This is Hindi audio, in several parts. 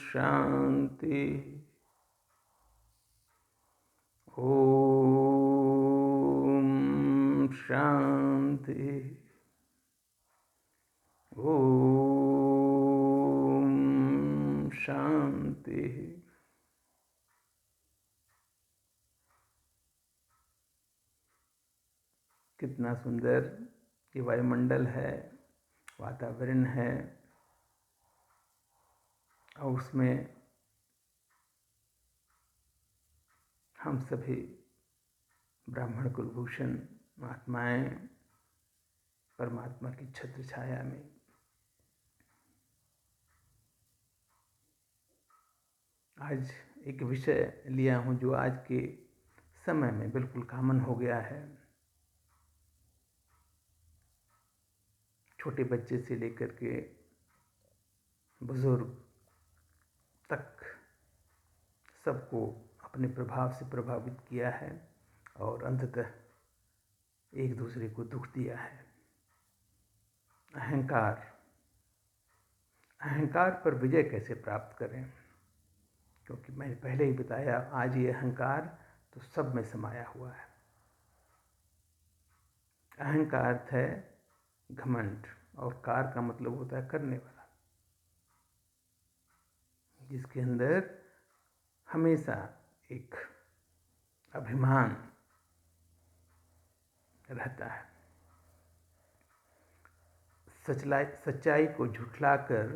शांति। ओम शांति। ओम शांति। कितना सुंदर ये वायुमंडल है, वातावरण है, और उसमें हम सभी ब्राह्मण कुलभूषण आत्माएं परमात्मा की छत्र छाया में आज एक विषय लिया हूँ जो आज के समय में बिल्कुल कॉमन हो गया है। छोटे बच्चे से लेकर के बुजुर्ग तक सबको अपने प्रभाव से प्रभावित किया है और अंततः एक दूसरे को दुख दिया है। अहंकार। अहंकार पर विजय कैसे प्राप्त करें, क्योंकि मैंने पहले ही बताया आज ये अहंकार तो सब में समाया हुआ है। अहंकार अर्थ है घमंड, और कार का मतलब होता है करने वाला, जिसके अंदर हमेशा एक अभिमान रहता है। सच्चाई को झुठलाकर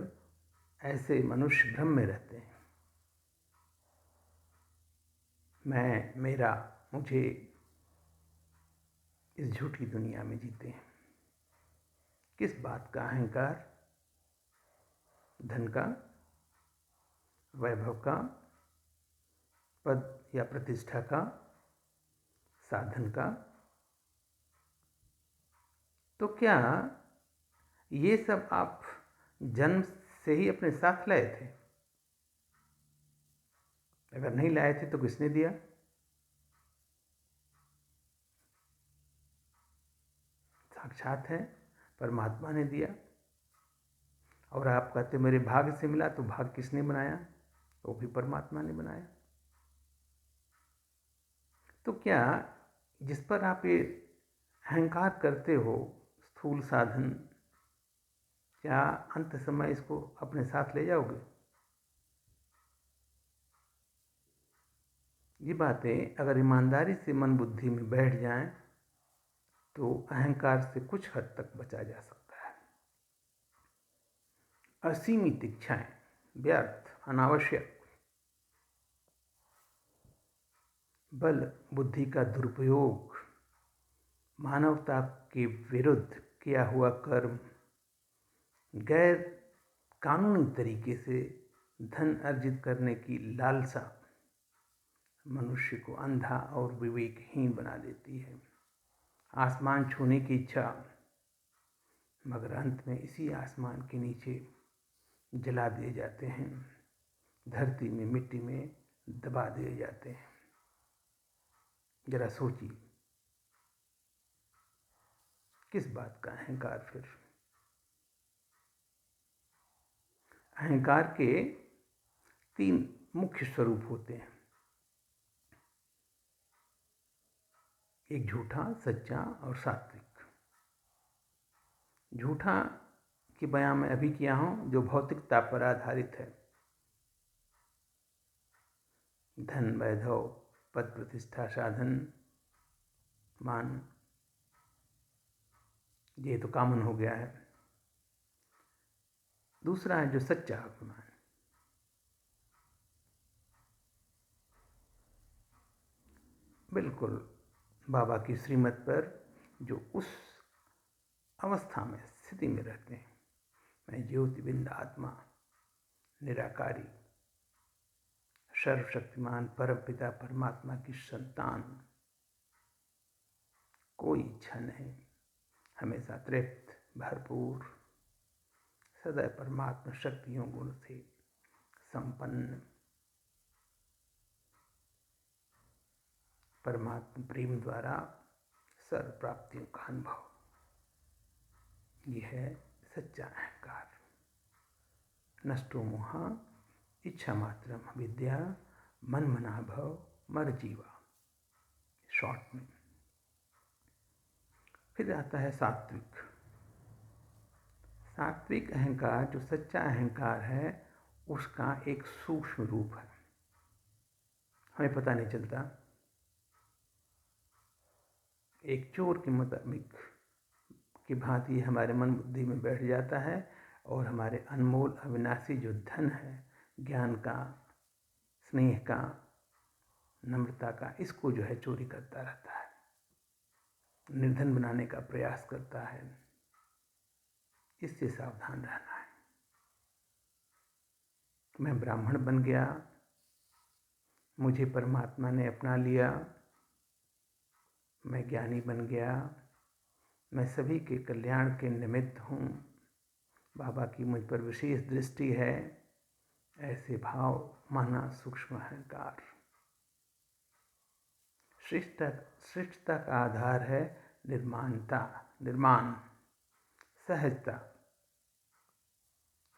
ऐसे मनुष्य भ्रम में रहते हैं। मैं, मेरा, मुझे, इस झूठी दुनिया में जीते हैं। किस बात का अहंकार? धन का, वैभव का, पद या प्रतिष्ठा का, साधन का। तो क्या ये सब आप जन्म से ही अपने साथ लाए थे? अगर नहीं लाए थे तो किसने दिया? साक्षात है, परमात्मा ने दिया। और आप कहते मेरे भाग्य से मिला, तो भाग्य किसने बनाया? वो भी परमात्मा ने बनाया। तो क्या जिस पर आप ये अहंकार करते हो, स्थूल साधन, क्या अंत समय इसको अपने साथ ले जाओगे? ये बातें अगर ईमानदारी से मन बुद्धि में बैठ जाएं तो अहंकार से कुछ हद तक बचा जा सकता है। असीमित इच्छाएं व्यर्थ, अनावश्यक, बल बुद्धि का दुरुपयोग, मानवता के विरुद्ध किया हुआ कर्म, गैर कानूनी तरीके से धन अर्जित करने की लालसा मनुष्य को अंधा और विवेकहीन बना देती है। आसमान छूने की इच्छा, मगर अंत में इसी आसमान के नीचे जला दिए जाते हैं, धरती में, मिट्टी में दबा दिए जाते हैं। जरा सोचिए, किस बात का अहंकार? फिर अहंकार के 3 मुख्य स्वरूप होते हैं। एक झूठा, सच्चा और सात्विक। झूठा की बयान मैं अभी किया हूं, जो भौतिकता पर आधारित है। धन, वैभव, पद, प्रतिष्ठा, साधन, मान, ये तो कॉमन हो गया है। दूसरा है जो सच्चा अभिमान। बिल्कुल बाबा की श्रीमत पर जो उस अवस्था में, स्थिति में रहते हैं, मैं ज्योतिबिंद आत्मा, निराकारी, सर्वशक्तिमान परमपिता परमात्मा की संतान, कोई इच्छा नहीं, हमेशा तृप्त, भरपूर, सदैव परमात्मा शक्तियों गुण से संपन्न, परमात्मा प्रेम द्वारा सर्व प्राप्तियों का अनुभव। यह है सच्चा अहंकार। नष्टो मोहा इच्छा मात्रम विद्या मन मना भव मर जीवा, शॉर्ट में। फिर आता है सात्विक। सात्विक अहंकार, जो सच्चा अहंकार है, उसका एक सूक्ष्म रूप है, हमें पता नहीं चलता। एक चोर के मुताबिक की भांति हमारे मन बुद्धि में बैठ जाता है और हमारे अनमोल अविनाशी जो धन है, ज्ञान का, स्नेह का, नम्रता का, इसको जो है चोरी करता रहता है, निर्धन बनाने का प्रयास करता है। इससे सावधान रहना है। मैं ब्राह्मण बन गया, मुझे परमात्मा ने अपना लिया, मैं ज्ञानी बन गया, मैं सभी के कल्याण के निमित्त हूँ, बाबा की मुझ पर विशेष दृष्टि है, ऐसे भाव माना सूक्ष्म अहंकार। श्रेष्ठता का आधार है निर्माण, सहजता,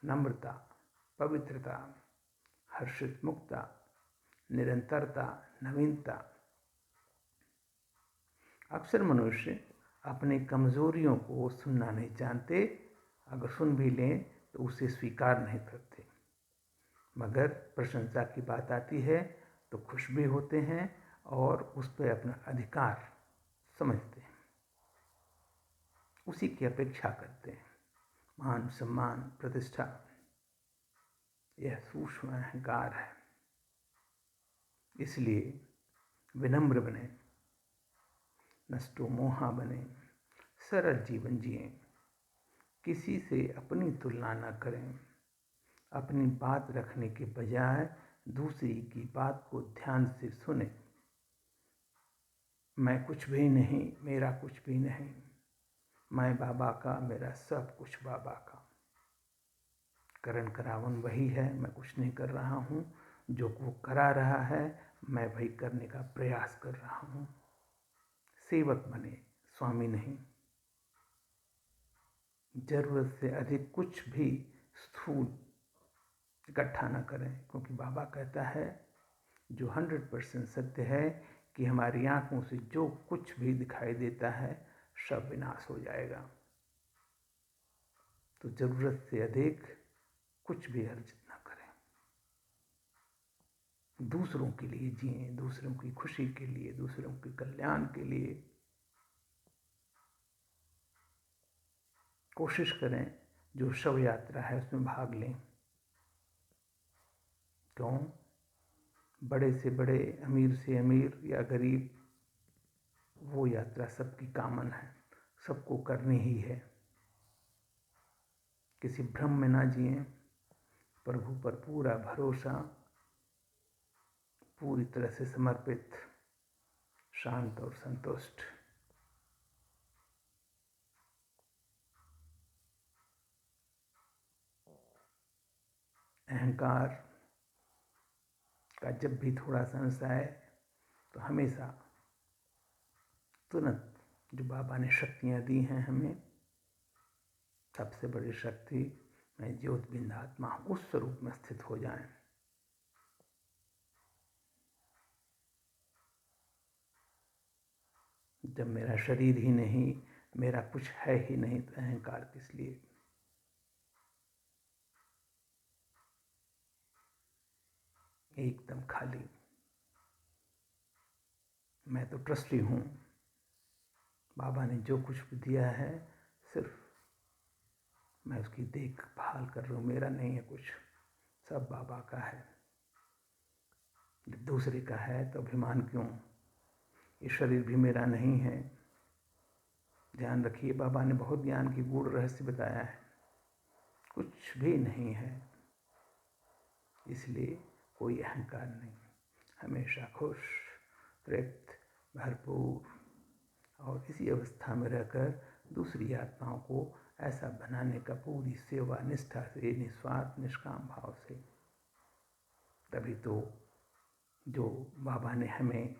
नम्रता, पवित्रता, हर्षित मुक्ता, निरंतरता, नवीनता। अक्सर मनुष्य अपनी कमजोरियों को सुनना नहीं जानते, अगर सुन भी लें तो उसे स्वीकार नहीं करते, मगर प्रशंसा की बात आती है तो खुश भी होते हैं और उस पर अपना अधिकार समझते हैं, उसी की अपेक्षा करते हैं। मान सम्मान प्रतिष्ठा, यह सूक्ष्म अहंकार है। इसलिए विनम्र बने, नष्टो मोहा बने, सरल जीवन जिएं, किसी से अपनी तुलना न करें, अपनी बात रखने के बजाय दूसरी की बात को ध्यान से सुने। मैं कुछ भी नहीं, मेरा कुछ भी नहीं, मैं बाबा का, मेरा सब कुछ बाबा का। करण करावन वही है, मैं कुछ नहीं कर रहा हूँ, जो वो करा रहा है मैं वही करने का प्रयास कर रहा हूँ। सेवक बने, स्वामी नहीं। जरूरत से अधिक कुछ भी स्थूल इकट्ठा न करें, क्योंकि बाबा कहता है, जो 100% सत्य है, कि हमारी आंखों से जो कुछ भी दिखाई देता है सब विनाश हो जाएगा। तो जरूरत से अधिक कुछ भी अर्जित न करें, दूसरों के लिए जिएं, दूसरों की खुशी के लिए, दूसरों के कल्याण के लिए कोशिश करें। जो शव यात्रा है उसमें भाग लें। क्यों? बड़े से बड़े, अमीर से अमीर या गरीब, वो यात्रा सबकी कॉमन है, सबको करनी ही है। किसी भ्रम में ना जिएं, प्रभु पर पूरा भरोसा, पूरी तरह से समर्पित, शांत और संतुष्ट। अहंकार का जब भी थोड़ा सा अंश आए तो हमेशा तुरंत जो बाबा ने शक्तियाँ दी हैं हमें, सबसे बड़ी शक्ति, मैं ज्योतिर्बिंद आत्मा हूँ, उस स्वरूप में स्थित हो जाएं। जब मेरा शरीर ही नहीं, मेरा कुछ है ही नहीं, तो अहंकार किस लिए? एकदम खाली। मैं तो ट्रस्टी हूँ, बाबा ने जो कुछ भी दिया है सिर्फ मैं उसकी देखभाल कर रहा हूँ, मेरा नहीं है कुछ, सब बाबा का है। जब दूसरे का है तो अभिमान क्यों? ये शरीर भी मेरा नहीं है। ध्यान रखिए, बाबा ने बहुत ज्ञान की गूढ़ रहस्य बताया है, कुछ भी नहीं है, इसलिए कोई अहंकार नहीं, हमेशा खुश, तृप्त, भरपूर, और इसी अवस्था में रहकर दूसरी आत्माओं को ऐसा बनाने का पूरी सेवा निष्ठा से, निस्वार्थ निष्काम भाव से। तभी तो जो बाबा ने हमें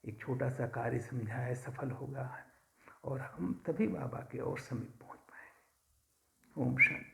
एक छोटा सा कार्य समझाया सफल होगा, और हम तभी बाबा के और समीप पहुंच पाएंगे। ओम शांति।